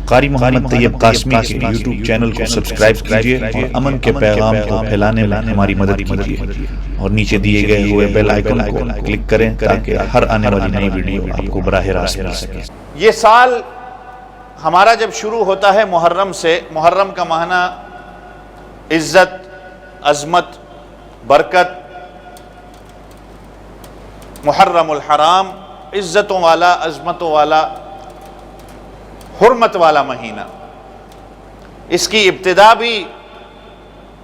قاری محمد طیب قاسمی کے YouTube channel کو سبسکرائب کیجیے اور امن کے پیغام کو پھیلانے میں ہماری مدد کیجیے اور نیچے دیے گئے ہوئے بیل آئیکن کو کلک کریں تاکہ ہر آنے والی نئی ویڈیو آپ کو براہ راست مل سکے۔ یہ سال ہمارا جب شروع ہوتا ہے محرم سے، محرم کا معنی عزت، عظمت، برکت، محرم الحرام، عزتوں والا، عظمتوں والا، حرمت والا مہینہ۔ اس کی ابتدا بھی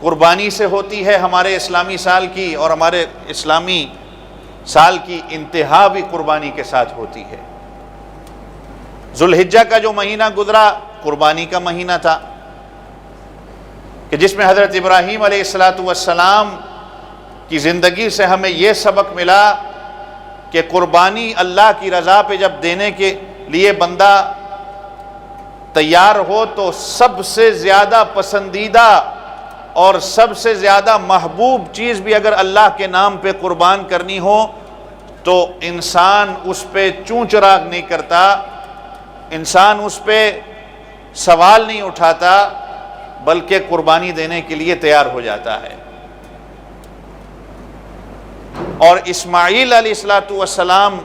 قربانی سے ہوتی ہے ہمارے اسلامی سال کی، اور ہمارے اسلامی سال کی انتہا بھی قربانی کے ساتھ ہوتی ہے۔ ذوالحجہ کا جو مہینہ گزرا قربانی کا مہینہ تھا، کہ جس میں حضرت ابراہیم علیہ السلام کی زندگی سے ہمیں یہ سبق ملا کہ قربانی اللہ کی رضا پہ جب دینے کے لیے بندہ تیار ہو تو سب سے زیادہ پسندیدہ اور سب سے زیادہ محبوب چیز بھی اگر اللہ کے نام پہ قربان کرنی ہو تو انسان اس پہ چوں چراغ نہیں کرتا، انسان اس پہ سوال نہیں اٹھاتا، بلکہ قربانی دینے کے لیے تیار ہو جاتا ہے۔ اور اسماعیل علیہ السلام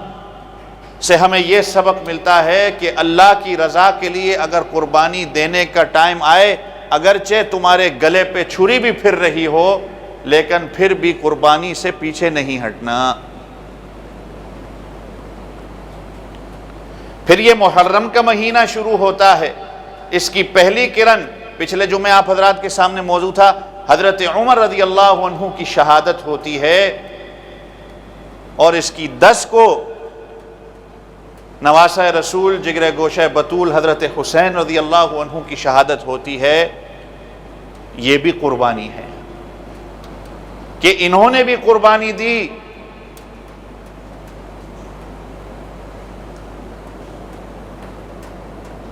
سے ہمیں یہ سبق ملتا ہے کہ اللہ کی رضا کے لیے اگر قربانی دینے کا ٹائم آئے، اگرچہ تمہارے گلے پہ چھری بھی پھر رہی ہو، لیکن پھر بھی قربانی سے پیچھے نہیں ہٹنا۔ پھر یہ محرم کا مہینہ شروع ہوتا ہے، اس کی پہلی کرن پچھلے جمعے آپ حضرات کے سامنے موضوع تھا، حضرت عمر رضی اللہ عنہ کی شہادت ہوتی ہے، اور اس کی 10 کو نواسہ رسول جگر گوشہ بطول حضرت حسین رضی اللہ عنہ کی شہادت ہوتی ہے۔ یہ بھی قربانی ہے کہ انہوں نے بھی قربانی دی۔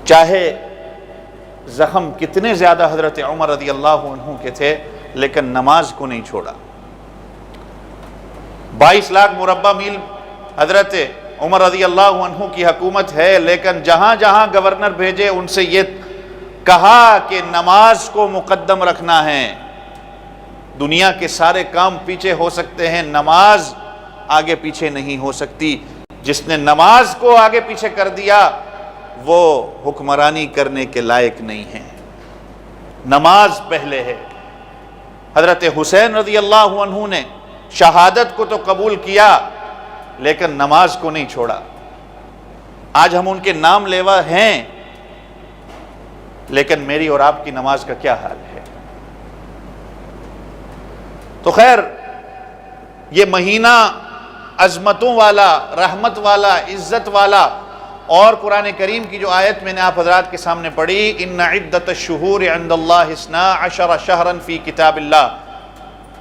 چاہے زخم کتنے زیادہ حضرت عمر رضی اللہ عنہ کے تھے، لیکن نماز کو نہیں چھوڑا۔ 22 لاکھ مربع میل حضرت عمر رضی اللہ عنہ کی حکومت ہے، لیکن جہاں جہاں گورنر بھیجے ان سے یہ کہا کہ نماز کو مقدم رکھنا ہے۔ دنیا کے سارے کام پیچھے ہو سکتے ہیں، نماز آگے پیچھے نہیں ہو سکتی۔ جس نے نماز کو آگے پیچھے کر دیا وہ حکمرانی کرنے کے لائق نہیں ہے۔ نماز پہلے ہے۔ حضرت حسین رضی اللہ عنہ نے شہادت کو تو قبول کیا لیکن نماز کو نہیں چھوڑا۔ آج ہم ان کے نام لیوا ہیں، لیکن میری اور آپ کی نماز کا کیا حال ہے؟ تو خیر، یہ مہینہ عظمتوں والا، رحمت والا، عزت والا، اور قرآن کریم کی جو آیت میں نے آپ حضرات کے سامنے پڑھی، ان عدت الشہور عند اللہ 12 شہرا فی کتاب اللہ،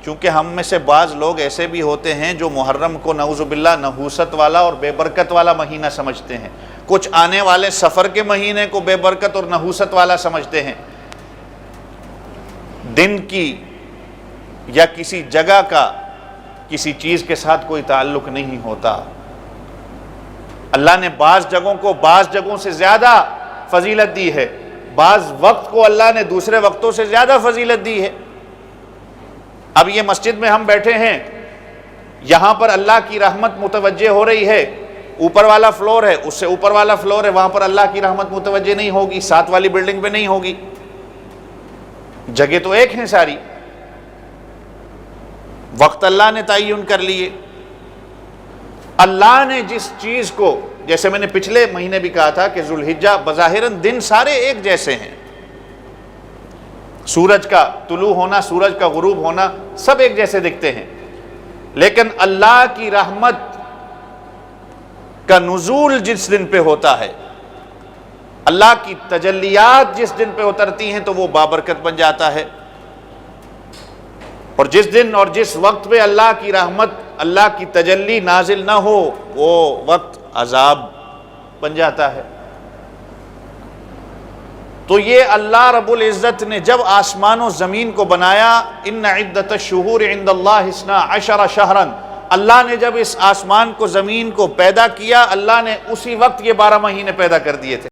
چونکہ ہم میں سے بعض لوگ ایسے بھی ہوتے ہیں جو محرم کو نعوذ باللہ نحوست والا اور بے برکت والا مہینہ سمجھتے ہیں، کچھ آنے والے سفر کے مہینے کو بے برکت اور نحوست والا سمجھتے ہیں۔ دن کی یا کسی جگہ کا کسی چیز کے ساتھ کوئی تعلق نہیں ہوتا۔ اللہ نے بعض جگہوں کو بعض جگہوں سے زیادہ فضیلت دی ہے، بعض وقت کو اللہ نے دوسرے وقتوں سے زیادہ فضیلت دی ہے۔ اب یہ مسجد میں ہم بیٹھے ہیں، یہاں پر اللہ کی رحمت متوجہ ہو رہی ہے، اوپر والا فلور ہے، اس سے اوپر والا فلور ہے، وہاں پر اللہ کی رحمت متوجہ نہیں ہوگی، 7 والی بلڈنگ پہ نہیں ہوگی۔ جگہ تو ایک ہیں ساری، وقت اللہ نے تعین کر لیے۔ اللہ نے جس چیز کو، جیسے میں نے پچھلے مہینے بھی کہا تھا کہ ذوالحجہ بظاہراً دن سارے ایک جیسے ہیں، سورج کا طلوع ہونا، سورج کا غروب ہونا سب ایک جیسے دکھتے ہیں، لیکن اللہ کی رحمت کا نزول جس دن پہ ہوتا ہے، اللہ کی تجلیات جس دن پہ اترتی ہیں تو وہ بابرکت بن جاتا ہے، اور جس دن اور جس وقت پہ اللہ کی رحمت، اللہ کی تجلی نازل نہ ہو وہ وقت عذاب بن جاتا ہے۔ تو یہ اللہ رب العزت نے جب آسمان و زمین کو بنایا، ان عدت الشہور عند اللہ 12 شہرا، اللہ نے جب اس آسمان کو زمین کو پیدا کیا، اللہ نے اسی وقت یہ 12 مہینے پیدا کر دیے تھے۔